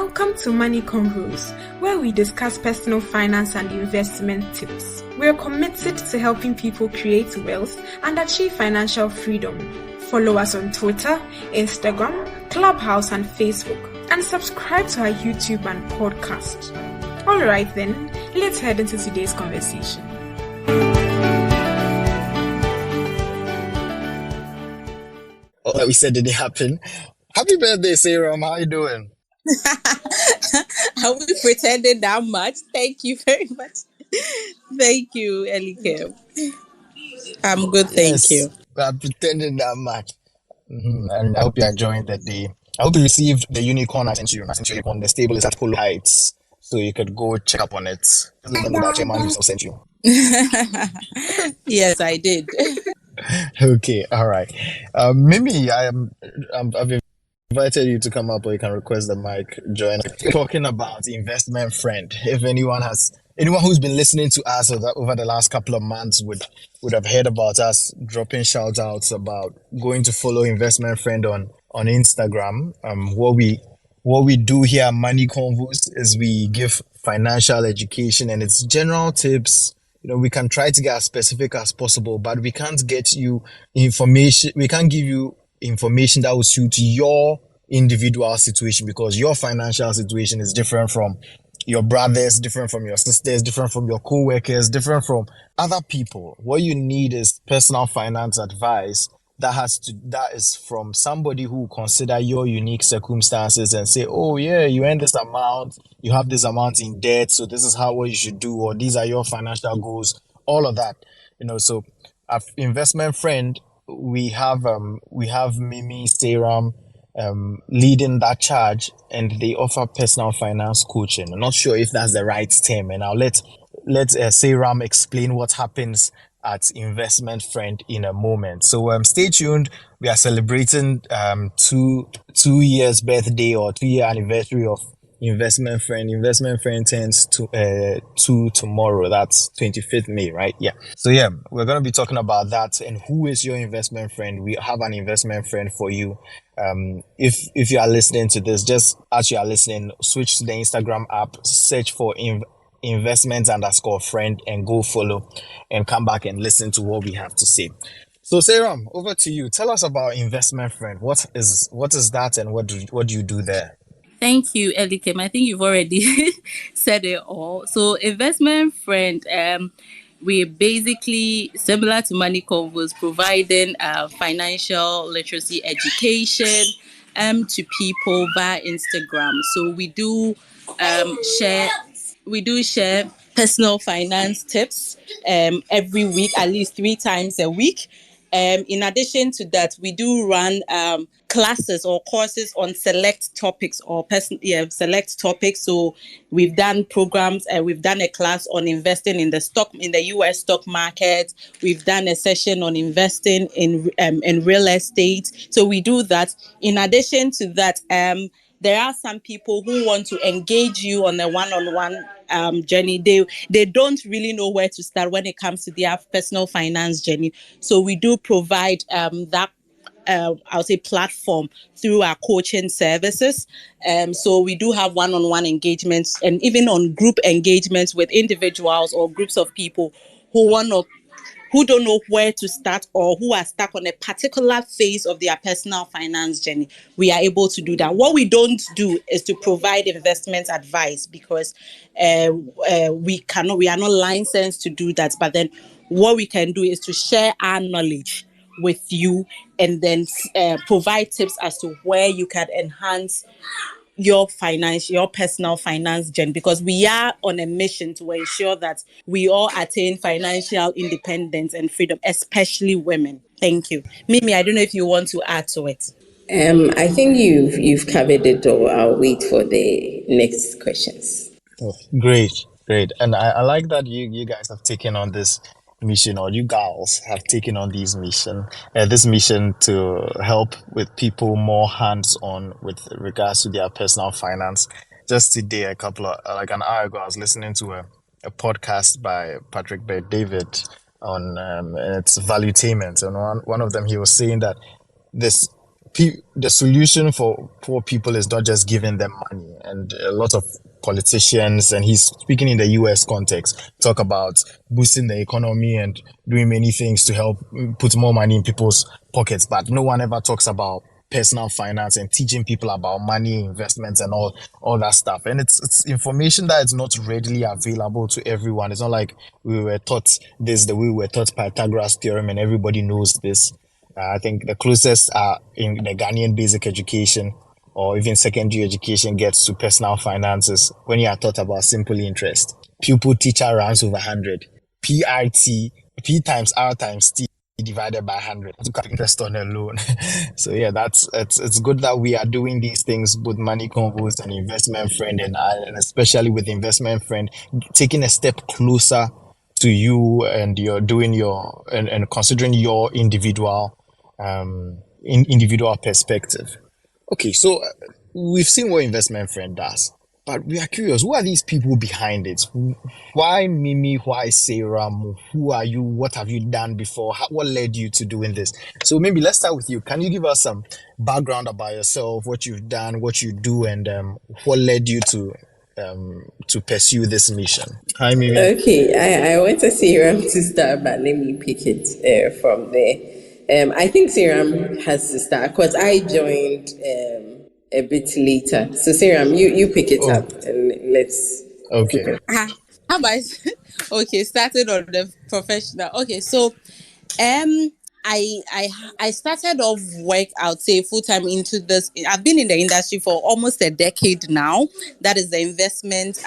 Welcome to Money Convos, where we discuss personal finance and investment tips. We're committed to helping people create wealth and achieve financial freedom. Follow us on Twitter, Instagram, Clubhouse, and Facebook, and subscribe to our YouTube and podcast. Alright then, let's head into today's conversation. Oh, we said it didn't happen. Happy birthday, Sarah. How you doing? Are we pretending that much? Thank you very much. Thank you, Elike. I'm good, thank you. I'm pretending that much. And I hope you're enjoying the day. I hope you received the unicorn I sent you. I sent you on the stable is at Polo Heights, so you could go check up on it. Just remember that chairman himself sent you. Yes, I did. Okay, all right. Mimi, I've invited you to come up, or you can request the mic. Join. Talking about investment friend. If anyone who's been listening to us over the last couple of months would have heard about us dropping shout outs about going to follow investment friend on Instagram. What we do here at Money Convos is we give financial education and it's general tips. We can try to get as specific as possible, but we can't get you information. We can't give you information that will suit your individual situation, because your financial situation is different from your brothers, different from your sisters, different from your co-workers, different from other people. What you need is personal finance advice that is from somebody who consider your unique circumstances and say, oh yeah, you earn this amount, you have this amount in debt, so this is what you should do, or these are your financial goals, all of that. So our investment friend, we have Mimi, Sarah, leading that charge, and they offer personal finance coaching. I'm not sure if that's the right term, and I'll let Sarah explain what happens at Investment Friend in a moment. So stay tuned. We are celebrating 2 years birthday or 2-year anniversary of Investment Friend. Investment Friend turns to tomorrow. That's 25th May, right? Yeah. So yeah, we're going to be talking about that and who is your investment friend. We have an investment friend for you. If you are listening to this, just as you are listening, switch to the Instagram app, search for investments_friend and go follow and come back and listen to what we have to say. So Sarah, over to you. Tell us about investment friend. What is that, and what do you do there? Thank you, Elikem. I think you've already said it all. So investment friend, we're basically similar to Money Convos, providing financial literacy education to people via Instagram. So we do share personal finance tips every week, at least 3 times a week. In addition to that, we do run classes or courses on select topics select topics. So we've done programs. We've done a class on investing in the US stock market. We've done a session on investing in real estate. So we do that. In addition to that, there are some people who want to engage you on a one-on-one journey. They don't really know where to start when it comes to their personal finance journey. So we do provide that I'll say platform through our coaching services. So we do have one-on-one engagements, and even on group engagements with individuals or groups of people who don't know where to start or who are stuck on a particular phase of their personal finance journey. We are able to do that. What we don't do is to provide investment advice, because we are not licensed to do that. But then what we can do is to share our knowledge with you, and then provide tips as to where you can enhance your personal finance journey, because we are on a mission to ensure that we all attain financial independence and freedom, especially women. Thank you. Mimi, I don't know if you want to add to it. I think you've covered it all. I'll wait for the next questions. Oh, great. And I like that you guys have taken on this mission, or you girls have taken on this mission to help with people more hands-on with regards to their personal finance. Just today, an hour ago, I was listening to a podcast by Patrick Bet-David on it's valuetainment, and one of them, he was saying that this the solution for poor people is not just giving them money. And a lot of politicians, and he's speaking in the US context, talk about boosting the economy and doing many things to help put more money in people's pockets. But no one ever talks about personal finance and teaching people about money, investments, and all that stuff. And it's information that is not readily available to everyone. It's not like we were taught this the way we were taught Pythagoras theorem and everybody knows this. I think the closest in the Ghanaian basic education or even secondary education gets to personal finances when you are taught about simple interest. Pupil teacher runs over 100. PRT, P times R times T divided by 100 to cut interest on a loan. So yeah, it's good that we are doing these things with Money Convos and Investment Friend, and especially with Investment Friend, taking a step closer to you, and you're doing your and considering your individual individual perspective. Okay, so we've seen what Investment Friend does, but we are curious, who are these people behind it? Why Mimi? Why Sarah? Who are you? What have you done before? What led you to doing this? So maybe let's start with you. Can you give us some background about yourself, what you've done, what you do, and what led you to pursue this mission? Hi, Mimi. Okay, I want to Serum to start, but let me pick it from there. I think Serum has to start because I joined a bit later. So Serum, you pick it up and let's. Okay. How about okay, starting on the professional. Okay, so I started off work, I would say full time into this. I've been in the industry for almost a decade now. That is the investment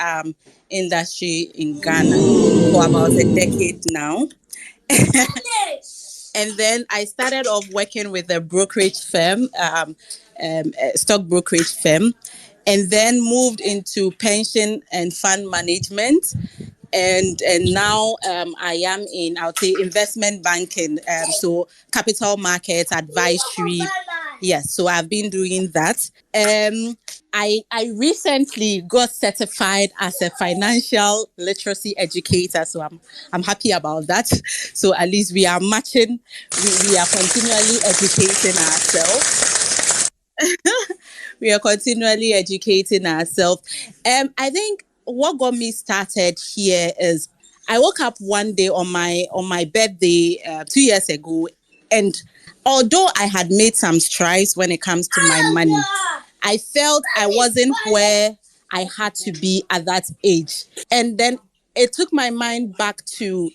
industry in Ghana for about a decade now. And then I started off working with a brokerage firm, a stock brokerage firm, and then moved into pension and fund management. And now I am in, I would say, investment banking, so capital markets advisory. Yes, so I've been doing that. I recently got certified as a financial literacy educator, so I'm happy about that. So at least we are matching, we are continually educating ourselves. We are continually educating ourselves. I think what got me started here is I woke up one day on my birthday 2 years ago, and although I had made some strides when it comes to my money, I felt I wasn't where I had to be at that age. And then it took my mind back to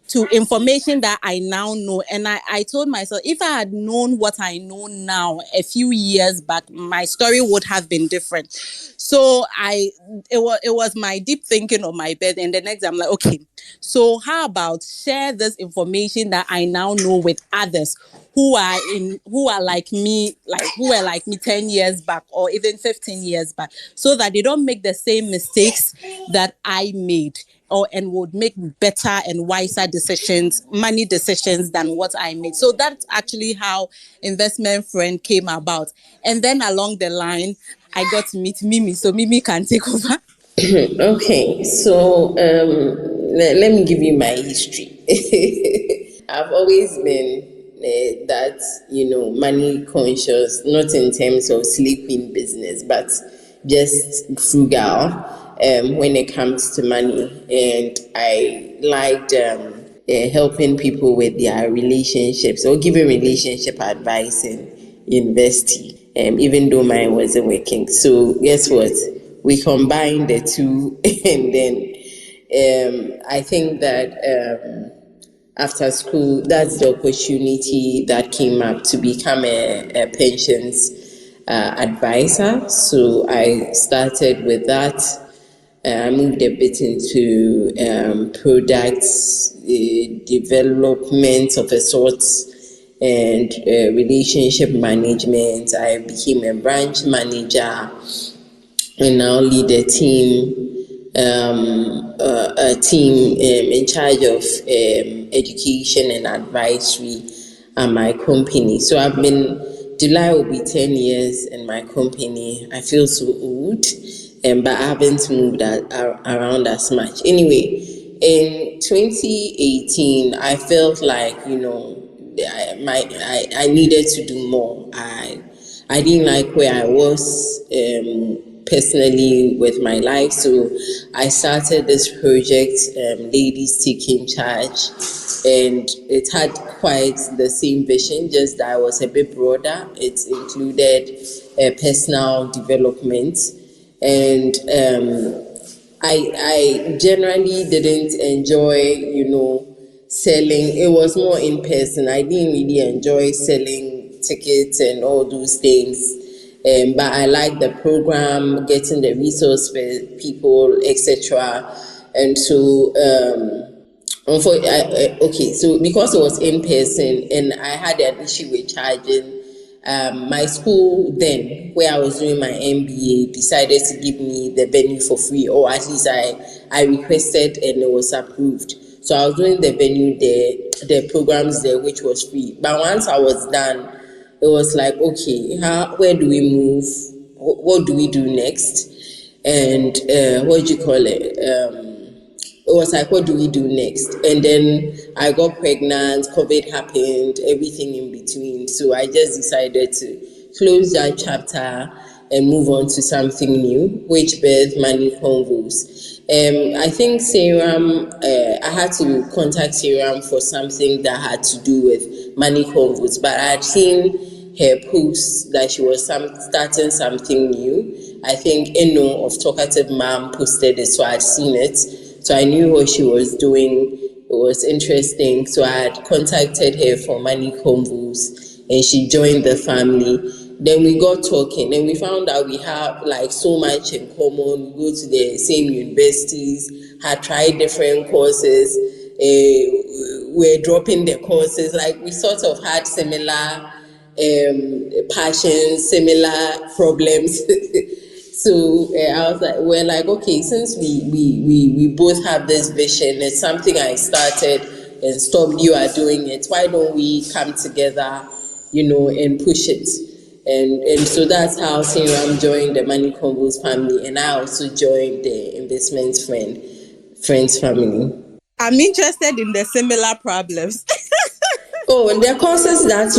to information that I now know. And I told myself, if I had known what I know now a few years back, my story would have been different. So it was my deep thinking on my bed. And the next day I'm like, okay, so how about share this information that I now know with others who are like me, who were like me 10 years back or even 15 years back, so that they don't make the same mistakes that I made, and would make better and wiser decisions, money decisions than what I made. So that's actually how Investment Friend came about. And then along the line, I got to meet Mimi, so Mimi can take over. Okay, so let me give you my history. I've always been that, money conscious, not in terms of sleeping business, but just frugal when it comes to money. And I liked helping people with their relationships or giving relationship advice in university, even though mine wasn't working. So guess what? We combined the two, and then I think that after school, that's the opportunity that came up to become a pensions advisor. So I started with that. I moved a bit into products development of a sort and relationship management. I became a branch manager and now lead a team in charge of education and advisory at my company. So July will be 10 years in my company. I feel so old, but I haven't moved around as much. Anyway, in 2018, I felt like, I needed to do more. I didn't like where I was personally with my life, so I started this project, Ladies Taking Charge, and it had quite the same vision, just that I was a bit broader. It included personal development, and I generally didn't enjoy, selling. It was more in person. I didn't really enjoy selling tickets and all those things. But I like the program, getting the resource for people, etc. And so, okay, so because it was in person and I had an issue with charging, my school then, where I was doing my MBA, decided to give me the venue for free, or at least I requested and it was approved. So I was doing the venue there, the programs there, which was free. But once I was done, it was like, okay, where do we move? What do we do next? And what do you call it? It was like, what do we do next? And then I got pregnant, COVID happened, everything in between. So I just decided to close that chapter and move on to something new, which birthed Money Convos. I think Serum, I had to contact Serum for something that had to do with Money Convos, but I had seen her post that she was starting something new. I think Eno of Talkative Mom posted it, so I had seen it. So I knew what she was doing. It was interesting. So I had contacted her for Money Convos and she joined the family. Then we got talking and we found out we have like so much in common. We go to the same universities, had tried different courses. We're dropping the courses. Like we sort of had similar passions, similar problems. So I was like, we're like, okay, since we both have this vision, it's something I started and stopped, you are doing it. Why don't we come together, and push it? And so that's how Sinram joined the Money Convos family, and I also joined the Investment Friends family. I'm interested in the similar problems. Oh, and the courses that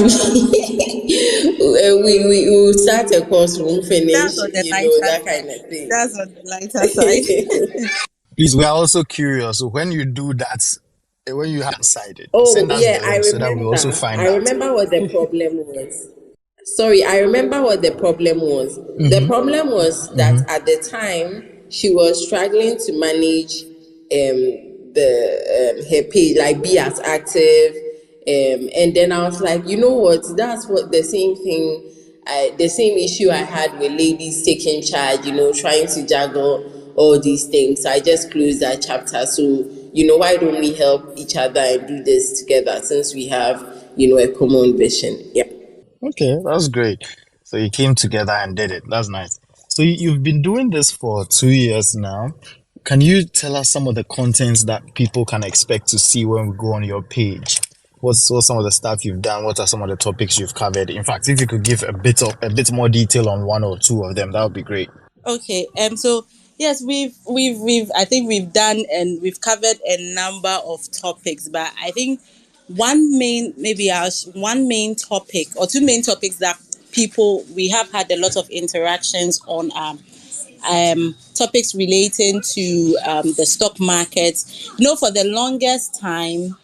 we will start a course, we finish, That's on the lighter that side. kind of thing. That's on the lighter side. Please, we are also curious. So when you do that, when you have decided, Oh, send us yeah, the link so that we also find I out. remember what the problem was. Sorry, I remember what the problem was. The problem was that at the time she was struggling to manage the her page, like be as active. And then I was like, you know what? That's what the same thing, the same issue I had with ladies taking charge. Trying to juggle all these things. I just closed that chapter. So why don't we help each other and do this together since we have a common vision? Yeah. Okay, that's great. So you came together and did it. That's nice. So you've been doing this for 2 years now. Can you tell us some of the contents that people can expect to see when we go on your page? What's some of the stuff you've done? What are some of the topics you've covered? In fact, if you could give a bit more detail on one or two of them, that would be great. Okay. So yes, we've I think we've done and we've covered a number of topics, but I think one main topic or two main topics that we have had a lot of interactions on topics relating to the stock market. For the longest time,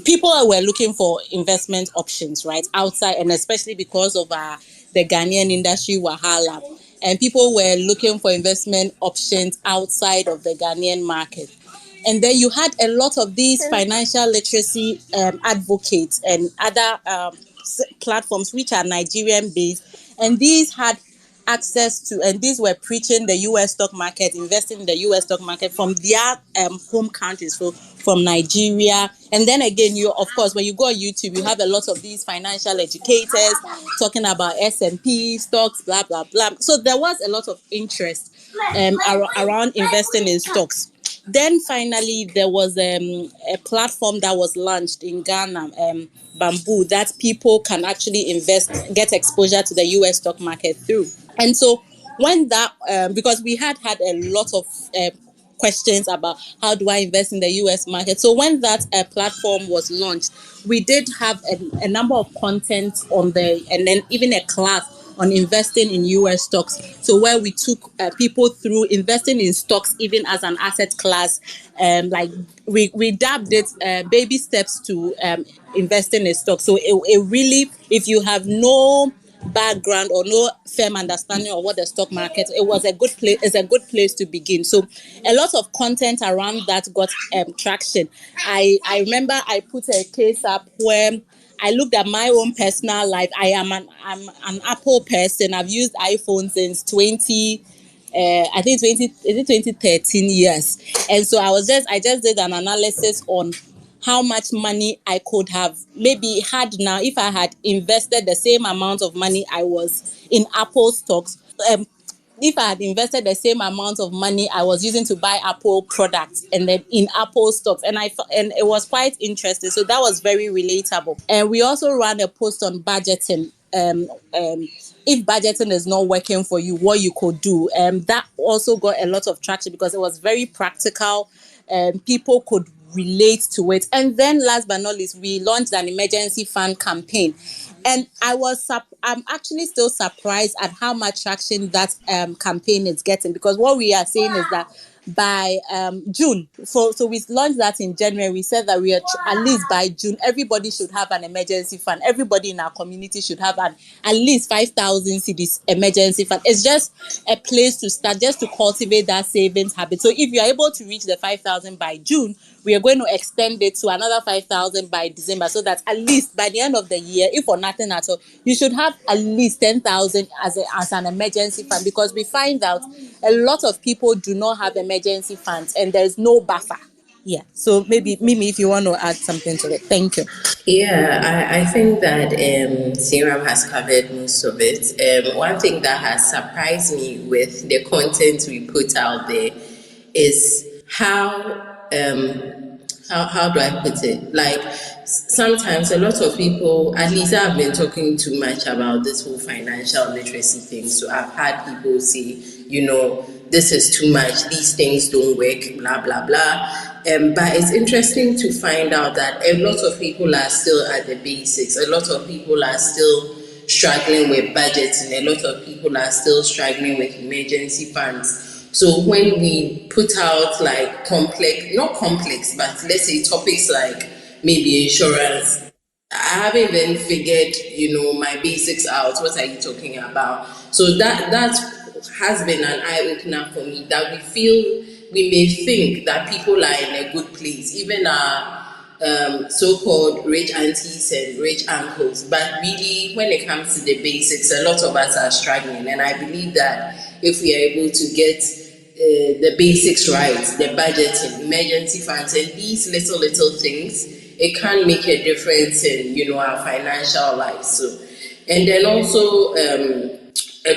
people were looking for investment options right outside, and especially because of the Ghanaian industry wahala, and people were looking for investment options outside of the Ghanaian market. And then you had a lot of these financial literacy advocates and other platforms which are Nigerian based, and these had access to, and these were preaching the US stock market, investing in the US stock market from their home countries, so from Nigeria. And then again, of course, when you go on YouTube, you have a lot of these financial educators talking about S&P stocks, blah blah blah. So there was a lot of interest around investing in stocks. Then finally, there was a platform that was launched in Ghana, Bamboo, that people can actually get exposure to the US stock market through. And so when that, because we had a lot of questions about how do I invest in the US market. So when that platform was launched, we did have a number of content on there, and then even a class on investing in US stocks. So where we took people through investing in stocks even as an asset class, like we dubbed it baby steps to investing in stocks. So it really, if you have no background or no firm understanding of what the stock market, it was a good place. It's a good place to begin. So a lot of content around that got traction. I remember I put a case up where I looked at my own personal life. I'm an Apple person. I've used iPhone since 20. I think 2013 years. And so I just did an analysis on how much money I could have maybe had now if I had invested the same amount of money I was in Apple stocks. If I had invested the same amount of money I was using to buy Apple products and then in Apple stocks, and it was quite interesting. So that was very relatable. And we also ran a post on budgeting. If budgeting is not working for you, what you could do. That also got a lot of traction because it was very practical. People could relate to it. And then last but not least, we launched an emergency fund campaign. And I'm actually still surprised at how much traction that campaign is getting, because what we are saying is that by June, so we launched that in January. We said that we are at least by June, everybody should have an emergency fund. Everybody in our community should have at least 5,000 cedis emergency fund. It's just a place to start, just to cultivate that savings habit. So if you are able to reach the 5,000 by June, we are going to extend it to another 5,000 by December, so that at least by the end of the year, if for nothing at all, you should have at least 10,000 as an emergency fund, because we find out a lot of people do not have emergency funds and there's no buffer. Yeah. So maybe Mimi, if you want to add something to it. Thank you. Yeah, I think that Seram has covered most of it. One thing that has surprised me with the content we put out there is how do I put it? Like, sometimes a lot of people, at least I've been talking too much about this whole financial literacy thing. So I've had people say, this is too much, these things don't work, blah, blah, blah. But it's interesting to find out that a lot of people are still at the basics. A lot of people are still struggling with budgets, and a lot of people are still struggling with emergency funds. So when we put out like not complex, but let's say topics like maybe insurance, I haven't even figured, my basics out. What are you talking about? So that has been an eye opener for me, that we may think that people are in a good place, even our so-called rich aunties and rich uncles, but really when it comes to the basics, a lot of us are struggling. And I believe that if we are able to get the basics right, the budgeting, emergency funds, and these little things, it can make a difference in our financial lives. So, and then also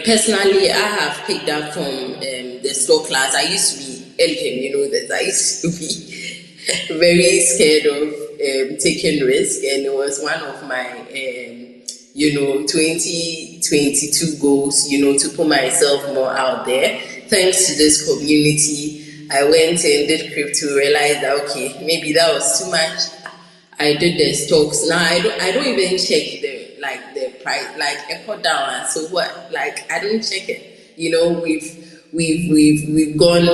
personally, I have picked up from the stock class. I used to be that I used to be very scared of taking risk, and it was one of my 2022 goals, to put myself more out there. Thanks to this community, I went and did crypto, realized that okay, maybe that was too much. I did the stocks. Now I don't even check the price, like echo down. So what? Like, I don't check it. We've gone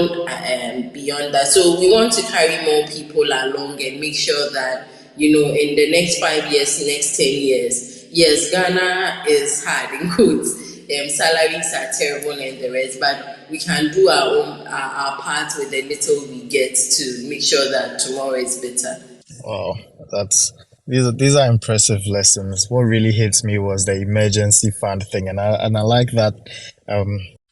beyond that. So we want to carry more people along and make sure that in the next 5 years, next 10 years, yes, Ghana is hard in quotes. Salaries are terrible and the rest, but we can do our part with the little we get to make sure that tomorrow is better. Wow, these are impressive lessons. What really hits me was the emergency fund thing, and I like that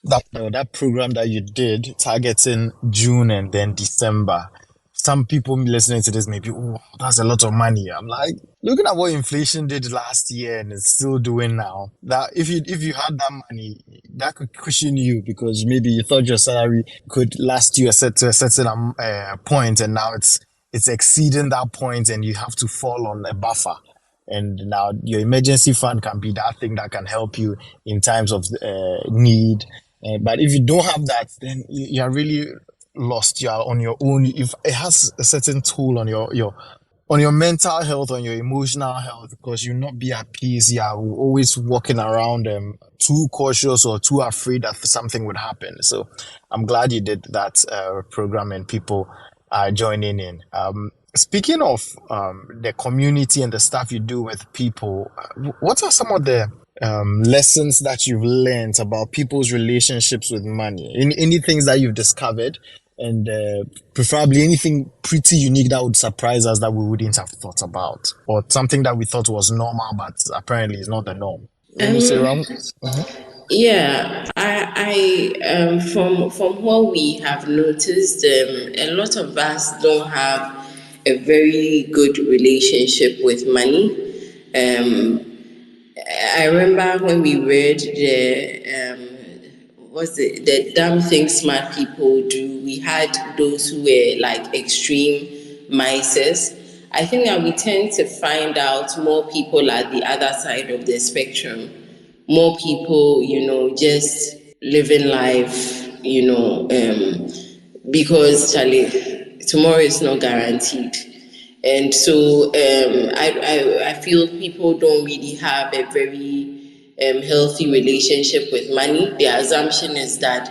that program that you did targeting June and then December. Some people listening to this may be, oh, that's a lot of money. I'm like, looking at what inflation did last year and it's still doing now, that if you had that money, that could cushion you, because maybe you thought your salary could last you to a certain point, and now it's exceeding that point and you have to fall on a buffer. And now your emergency fund can be that thing that can help you in times of need. But if you don't have that, then you're really lost, you are on your own. If it has a certain toll on your mental health, on your emotional health, because you not be at peace. You are always walking around too cautious or too afraid that something would happen. So I'm glad you did that program and people are joining in. Speaking of the community and the stuff you do with people, what are some of the lessons that you've learned about people's relationships with money? Any things that you've discovered, and preferably anything pretty unique that would surprise us that we wouldn't have thought about, or something that we thought was normal but apparently is not the norm. Any say wrong? Yeah, from what we have noticed, a lot of us don't have a very good relationship with money. I remember when we read the dumb things smart people do. We had those who were like extreme misers. I think that we tend to find out more people at the other side of the spectrum, more people, just living life, because Charlie, tomorrow is not guaranteed. And so I feel people don't really have a very healthy relationship with money. Their assumption is that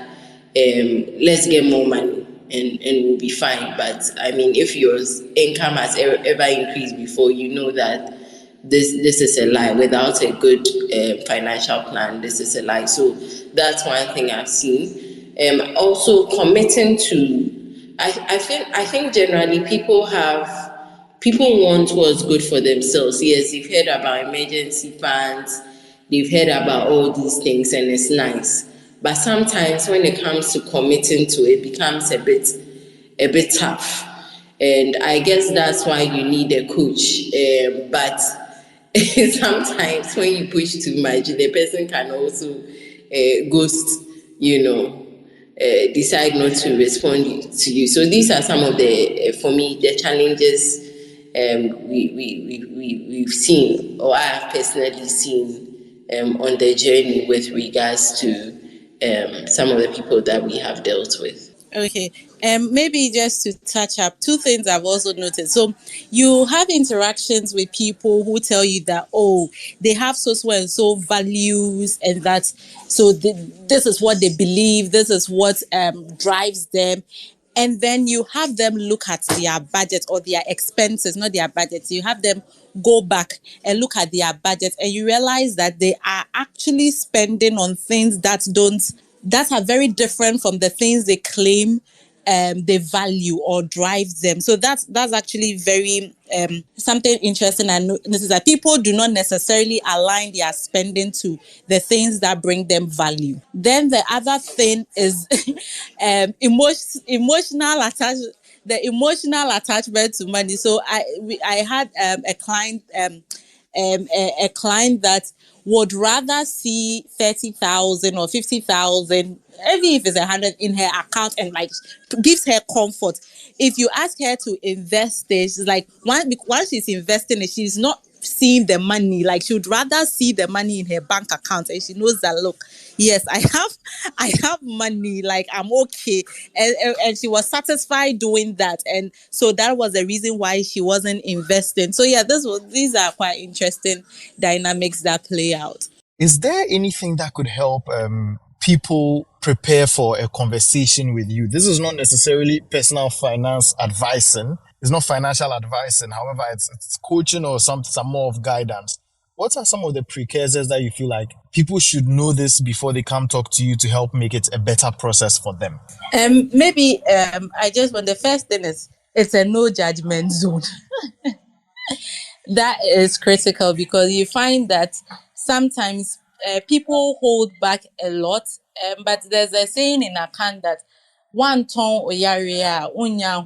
let's get more money and we'll be fine. But I mean, if your income has ever increased before, you know that this is a lie. Without a good financial plan, this is a lie. So that's one thing I've seen. Also committing to, I think generally people want what's good for themselves. Yes, you've heard about emergency funds, they've heard about all these things, and it's nice. But sometimes when it comes to committing to it, becomes a bit tough. And I guess that's why you need a coach. But sometimes when you push too much, the person can also ghost, decide not to respond to you. So these are some of for me, the challenges we've seen, or I have personally seen on the journey with regards to some of the people that we have dealt with. Okay. Maybe just to touch up two things I've also noticed. So you have interactions with people who tell you that, oh, they have so and so values, and that this is what they believe, this is what drives them. And then you have them look at their budget or their expenses, not their budgets. You have them go back and look at their budget, and you realize that they are actually spending on things that are very different from the things they claim they value or drive them. So that's actually very something interesting. I notice that people do not necessarily align their spending to the things that bring them value. Then the other thing is emotional attachment. The emotional attachment to money. So I had a client a client that would rather see 30,000 or 50,000, even if it's 100 in her account, and like gives her comfort. If you ask her to invest it, she's like, once she's investing it, she's not seeing the money. Like, she would rather see the money in her bank account, and she knows that, look, yes, I have money, like I'm okay. And she was satisfied doing that. And so that was the reason why she wasn't investing. So yeah, these are quite interesting dynamics that play out. Is there anything that could help people prepare for a conversation with you? This is not necessarily personal finance advising. It's not financial advising. However, it's coaching or some more of guidance. What are some of the precursors that you feel like people should know this before they come talk to you to help make it a better process for them? Maybe the first thing is, it's a no judgment zone. That is critical, because you find that sometimes people hold back a lot. But there's a saying in Akan that one ton oyaria unya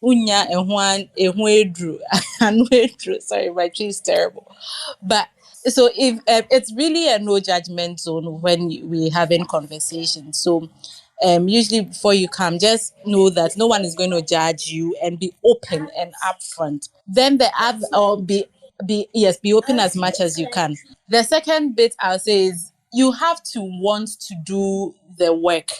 unya ehwan sorry, my tree is terrible. But so if it's really a no judgment zone when we're having conversations. So usually before you come, just know that no one is going to judge you, and be open and upfront. Then the other, or be open as much as you can. The second bit I'll say is, you have to want to do the work,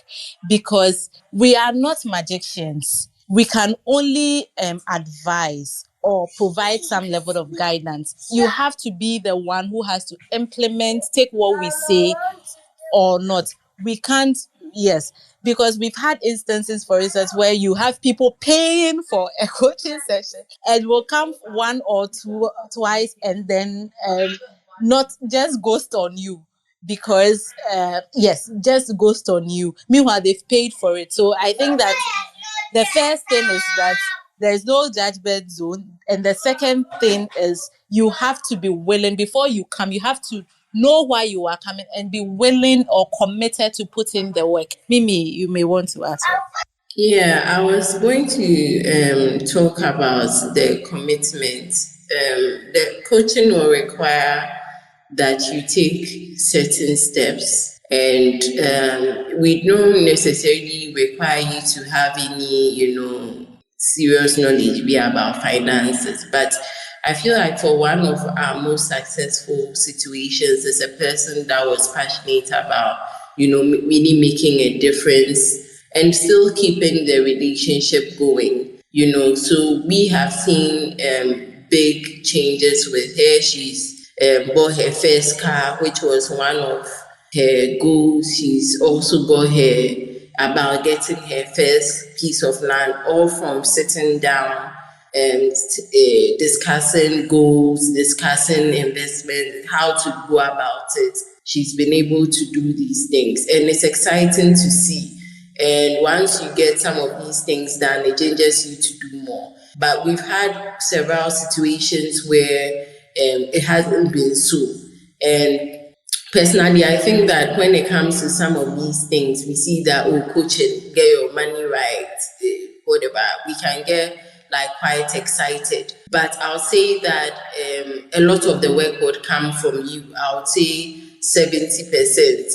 because we are not magicians. We can only advise or provide some level of guidance. You have to be the one who has to implement, take what we say or not. We can't, yes, because we've had instances, for instance, where you have people paying for a coaching session and will come one or two twice and then not just ghost on you, because yes, just ghost on you. Meanwhile, they've paid for it. So I think that the first thing is that there's no judgment zone. And the second thing is you have to be willing before you come. You have to know why you are coming and be willing or committed to put in the work. Mimi, you may want to ask. Yeah, I was going to talk about the commitment. The coaching will require that you take certain steps, and we don't necessarily require you to have any, serious knowledge be about finances. But I feel like for one of our most successful situations is a person that was passionate about, really making a difference and still keeping the relationship going. So we have seen big changes with her. She's bought her first car, which was one of her goals. She's also got her about getting her first piece of land, all from sitting down and discussing goals, discussing investment, how to go about it. She's been able to do these things, and it's exciting to see. And once you get some of these things done, it changes you to do more. But we've had several situations where it hasn't been so. And personally, I think that when it comes to some of these things, we see that, coaching, get your money right, whatever, we can get quite excited. But I'll say that a lot of the work would come from you. I would say 70%,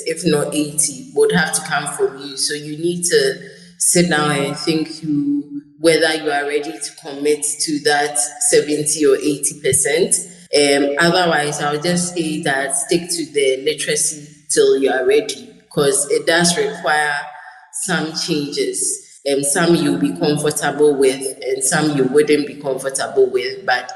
if not 80%, would have to come from you. So you need to sit down and think through whether you are ready to commit to that 70 or 80%. Otherwise, I'll just say that stick to the literacy till you are ready, because it does require some changes. Some you'll be comfortable with and some you wouldn't be comfortable with, but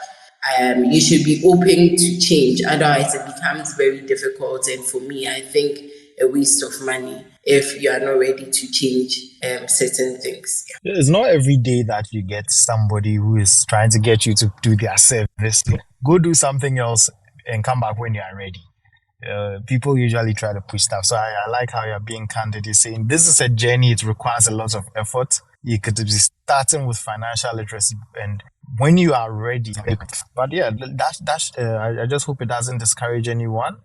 you should be open to change. Otherwise, it becomes very difficult. And for me, I think a waste of money if you are not ready to change certain things. Yeah. It's not every day that you get somebody who is trying to get you to do their service. Go do something else and come back when you are ready. People usually try to push stuff. So I like how you're being candid. You're saying this is a journey. It requires a lot of effort. You could be starting with financial literacy, and when you are ready. But yeah, I just hope it doesn't discourage anyone.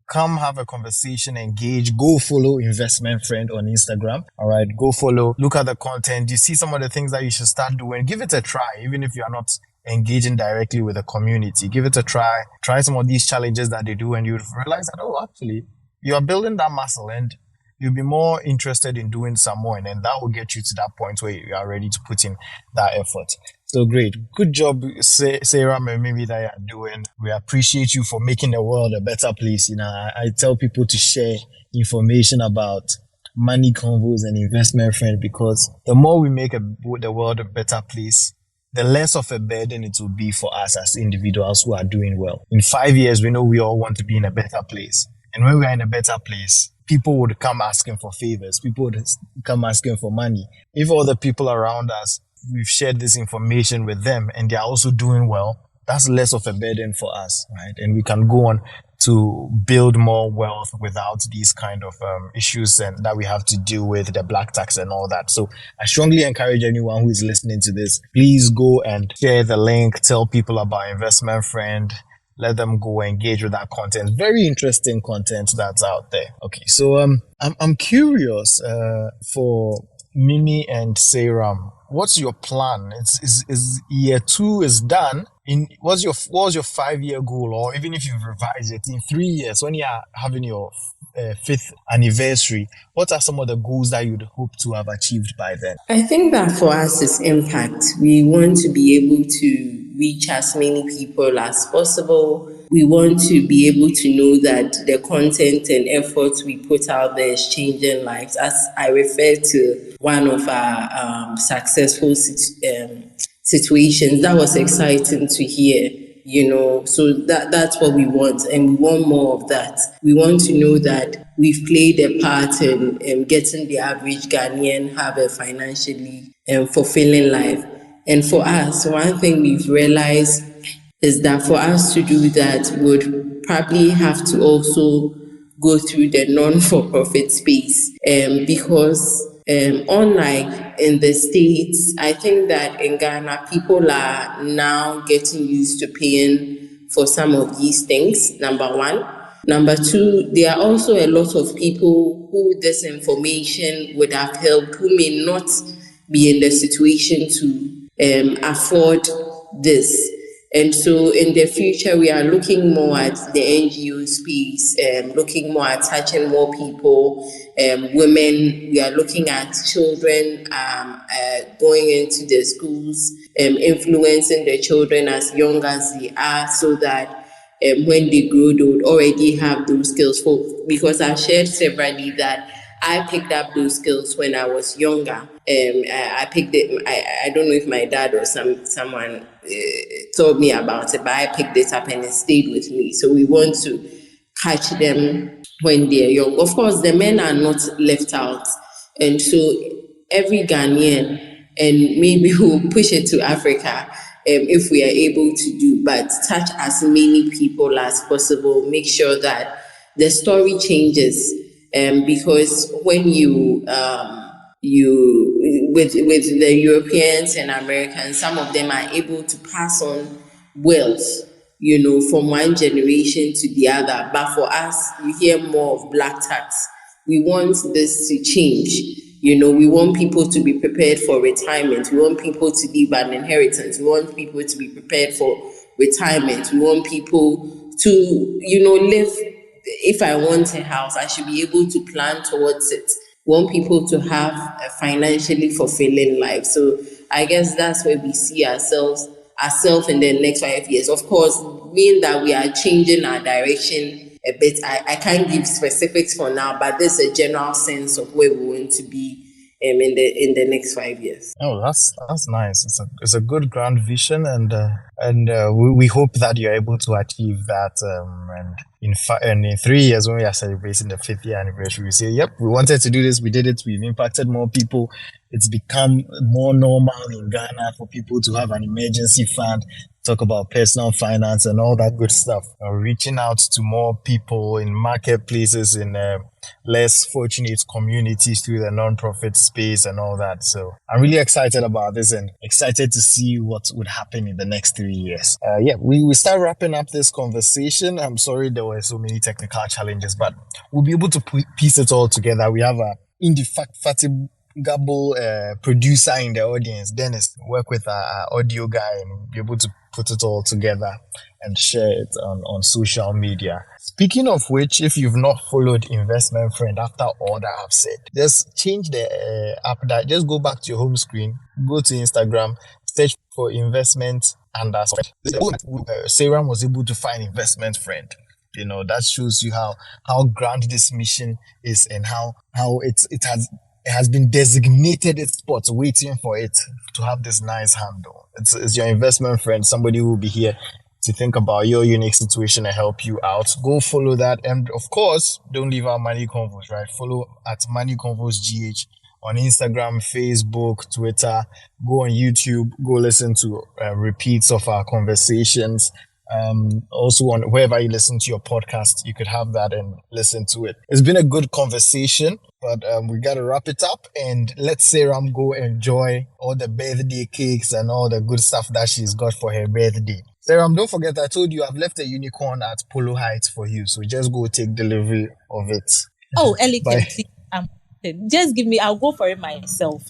Come have a conversation, engage, go follow Investment Friend on Instagram. All right, go follow, look at the content. You see some of the things that you should start doing. Give it a try, even if you are not engaging directly with the community. Give it a try. Try some of these challenges that they do, and you realize that, actually, you are building that muscle, and you'll be more interested in doing some more, and then that will get you to that point where you are ready to put in that effort. So great. Good job, Sarah and Mimi, that you're doing. We appreciate you for making the world a better place. I tell people to share information about money convos and Investment Friend, because the more we make the world a better place, the less of a burden it will be for us as individuals who are doing well. In 5 years, we know we all want to be in a better place. And when we are in a better place, people would come asking for favors. People would come asking for money. If all the people around us, we've shared this information with them and they are also doing well, that's less of a burden for us, right? And we can go on to build more wealth without these kind of issues and that we have to deal with, the black tax and all that. So I strongly encourage anyone who is listening to this, please go and share the link, tell people about Investment Friend, let them go engage with that content. Very interesting content that's out there. Okay, so I'm curious for Mimi and Sarah, what's your plan? Is year 2 is done. What was your 5-year goal, or even if you've revised it in 3 years, when you are having your 5th anniversary, what are some of the goals that you'd hope to have achieved by then? I think that for us is impact. We want to be able to reach as many people as possible. we want to be able to know that the content and efforts we put out there is changing lives. As I refer to one of our successful situations, that was exciting to hear. So that's what we want, and we want more of that. We want to know that we've played a part in getting the average Ghanaian have a financially fulfilling life. And for us, one thing we've realized is that for us to do that, would probably have to also go through the non-for-profit space, because unlike in the States, I think that in Ghana, people are now getting used to paying for some of these things, number one. Number two, there are also a lot of people who this information would have helped, who may not be in the situation to afford this. And so in the future, we are looking more at the NGO space, looking more at touching more people, women. We are looking at children going into the schools, influencing the children as young as they are, so that when they grow, they would already have those skills. Because I've shared severally that I picked up those skills when I was younger. I picked it. I don't know if my dad or someone told me about it, but I picked it up and it stayed with me. So we want to catch them when they're young. Of course, the men are not left out, and so every Ghanaian, and maybe we'll push it to Africa, if we are able to do, but touch as many people as possible. Make sure that the story changes, because when you with the Europeans and Americans, some of them are able to pass on wealth, from one generation to the other. But for us, you hear more of black tax. We want this to change. We want people to be prepared for retirement. We want people to leave an inheritance. We want people to be prepared for retirement. We want people to, live. If I want a house, I should be able to plan towards it. We want people to have a financially fulfilling life. So I guess that's where we see ourselves in the next 5 years. Of course, being that we are changing our direction a bit, I can't give specifics for now, but there's a general sense of where we want to be in the next 5 years. Oh, that's nice. It's a good grand vision, and we hope that you're able to achieve that. And in 3 years, when we are celebrating the 5th year anniversary, we say, "Yep, we wanted to do this. We did it. We've impacted more people. It's become more normal in Ghana for people to have an emergency fund." Talk about personal finance and all that good stuff. Reaching out to more people in marketplaces, in less fortunate communities through the non-profit space and all that. So I'm really excited about this and excited to see what would happen in the next 3 years. We start wrapping up this conversation. I'm sorry there were so many technical challenges, but we'll be able to piece it all together. We have a indefatigable producer in the audience, Dennis, work with our audio guy and be able to put it all together and share it on social media. Speaking of which, if you've not followed Investment Friend after all that I've said, just change the app. Just go back to your home screen, go to Instagram, search for investment underscore. Sarah was able to find Investment Friend. That shows you how grand this mission is and how it has been designated a spot waiting for it to have this nice handle. It's your investment friend, somebody who will be here to think about your unique situation and help you out. Go follow that. And of course, don't leave out Money Convos, right? Follow at Money Convos GH on Instagram, Facebook, Twitter. Go on YouTube. Go listen to repeats of our conversations. Also on wherever you listen to your podcast, you could have that and listen to it. It's been a good conversation, but we got to wrap it up and let Sarah go enjoy all the birthday cakes and all the good stuff that she's got for her birthday. Sarah, don't forget I told you I've left a unicorn at Polo Heights for you, so just go take delivery of it. Oh, Ellie, please, just give me, I'll go for it myself.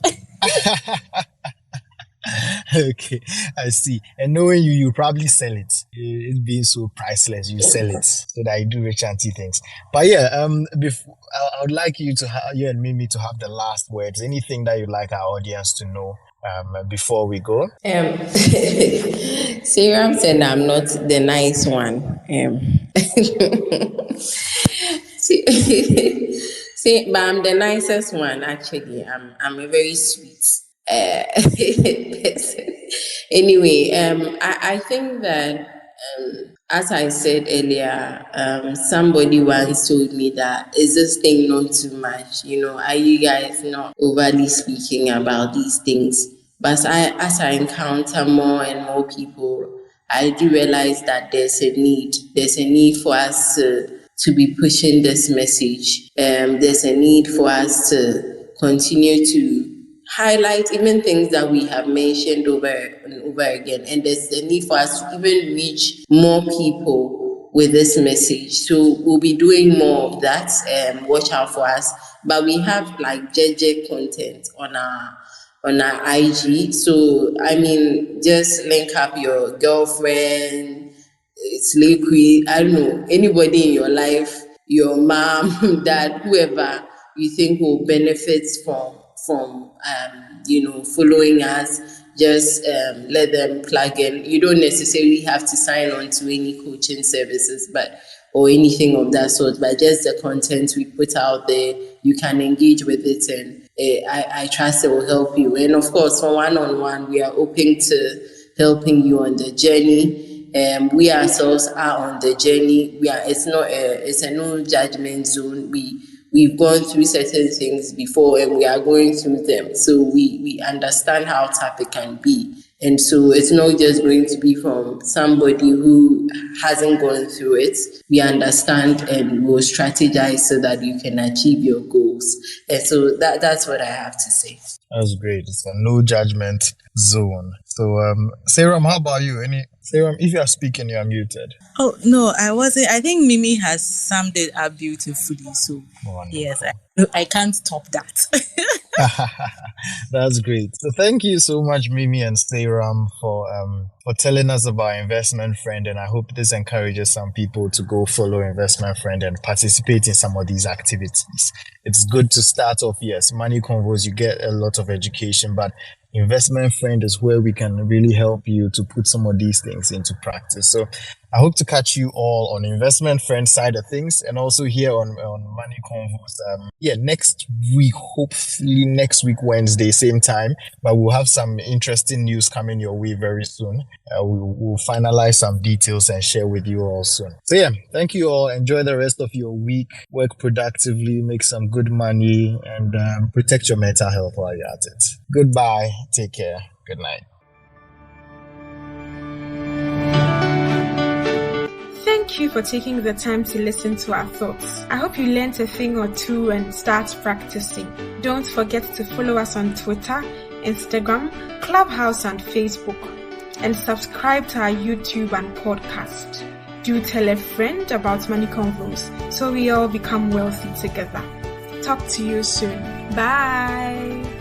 Okay, I see. And knowing you probably sell it. It being so priceless, you sell it so that you do rich auntie things. But yeah, I would like you and Mimi to have the last words. Anything that you'd like our audience to know before we go? Sarah said I'm not the nice one. See, but I'm the nicest one actually. I'm a very sweet person. Anyway, I think that as I said earlier, somebody once told me that is this thing not too much? Are you guys not overly speaking about these things? But as I encounter more and more people, I do realize that there's a need. There's a need for us to be pushing this message. There's a need for us to continue to highlight even things that we have mentioned over and over again. And there's a need for us to even reach more people with this message. So we'll be doing more of that. Watch out for us. But we have like JJ content on our IG. So I mean, just link up your girlfriend, slay queen, I don't know, anybody in your life, your mom, dad, whoever you think will benefit from following us. Just let them plug in. You don't necessarily have to sign on to any coaching services, or anything of that sort, but just the content we put out there, you can engage with it, and I trust it will help you. And of course, for one-on-one, we are open to helping you on the journey. We ourselves are on the journey. It's a no judgment zone. We've gone through certain things before, and we are going through them. So we understand how tough it can be. And so it's not just going to be from somebody who hasn't gone through it. We understand and will strategize so that you can achieve your goals. And so that's what I have to say. That's great. It's a no judgment zone. So, Sarah, how about you? Sarah, if you are speaking, you are muted. Oh, no, I wasn't. I think Mimi has summed it up beautifully. So, Wonderful. Yes, I can't top that. That's great. So thank you so much, Mimi and Sarah, for telling us about Investment Friend, and I hope this encourages some people to go follow Investment Friend and participate in some of these activities. It's good to start off. Yes, Money Convos, you get a lot of education, but Investment Friend is where we can really help you to put some of these things into practice. So I hope to catch you all on Investment Friend side of things, and also here on Money Convos. Next week, hopefully next week, Wednesday, same time, but we'll have some interesting news coming your way very soon. We'll finalize some details and share with you all soon. So thank you all. Enjoy the rest of your week. Work productively, make some good money, and protect your mental health while you're at it. Goodbye. Take care. Good night. Thank you for taking the time to listen to our thoughts. I hope you learned a thing or two and start practicing. Don't forget to follow us on Twitter, Instagram, Clubhouse, and Facebook. And subscribe to our YouTube and podcast. Do tell a friend about Money Convos so we all become wealthy together. Talk to you soon. Bye.